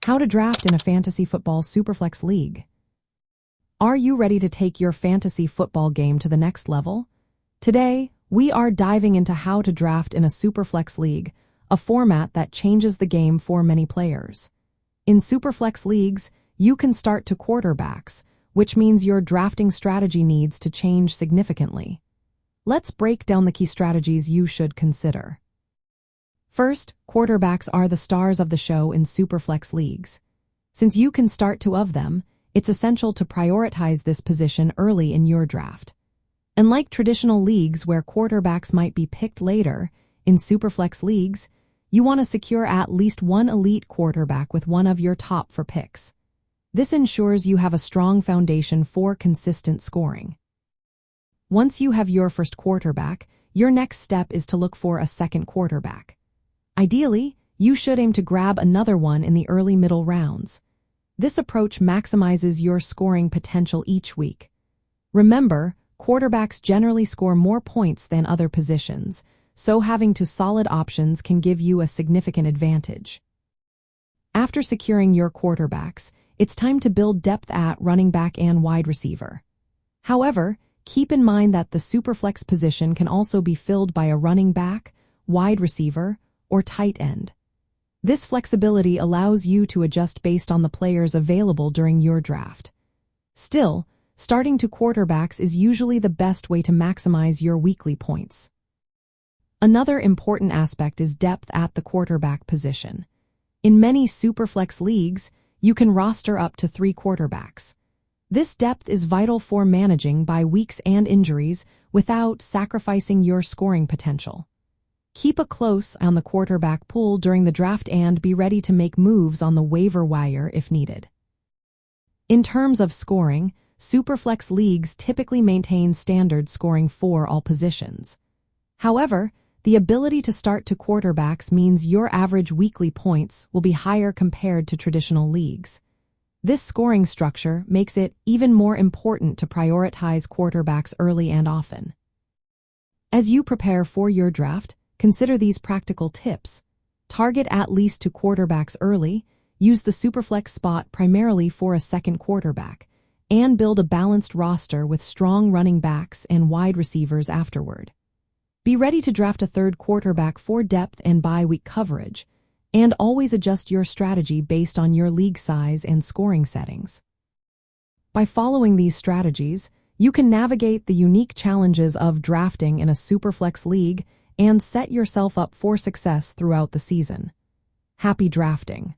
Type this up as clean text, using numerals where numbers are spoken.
How to draft in a fantasy football Superflex league. Are you ready to take your fantasy football game to the next level? Today, we are diving into how to draft in a Superflex league, a format that changes the game for many players. In Superflex leagues, you can start to quarterbacks, which means your drafting strategy needs to change significantly. Let's break down the key strategies you should consider. First, quarterbacks are the stars of the show in Superflex leagues. Since you can start two of them, it's essential to prioritize this position early in your draft. Unlike traditional leagues where quarterbacks might be picked later, in Superflex leagues, you want to secure at least one elite quarterback with one of your top four picks. This ensures you have a strong foundation for consistent scoring. Once you have your first quarterback, your next step is to look for a second quarterback. Ideally, you should aim to grab another one in the early middle rounds. This approach maximizes your scoring potential each week. Remember, quarterbacks generally score more points than other positions, so having two solid options can give you a significant advantage. After securing your quarterbacks, it's time to build depth at running back and wide receiver. However, keep in mind that the Superflex position can also be filled by a running back, wide receiver, or tight end. This flexibility allows you to adjust based on the players available during your draft. Still, starting two quarterbacks is usually the best way to maximize your weekly points. Another important aspect is depth at the quarterback position. In many Superflex leagues, you can roster up to 3 quarterbacks. This depth is vital for managing bye weeks and injuries without sacrificing your scoring potential. Keep a close eye on the quarterback pool during the draft and be ready to make moves on the waiver wire if needed. In terms of scoring, Superflex leagues typically maintain standard scoring for all positions. However, the ability to start two quarterbacks means your average weekly points will be higher compared to traditional leagues. This scoring structure makes it even more important to prioritize quarterbacks early and often. As you prepare for your draft, consider these practical tips. Target at least two quarterbacks early, use the Superflex spot primarily for a second quarterback, and build a balanced roster with strong running backs and wide receivers afterward. Be ready to draft a third quarterback for depth and bye-week coverage, and always adjust your strategy based on your league size and scoring settings. By following these strategies, you can navigate the unique challenges of drafting in a Superflex league and set yourself up for success throughout the season. Happy drafting!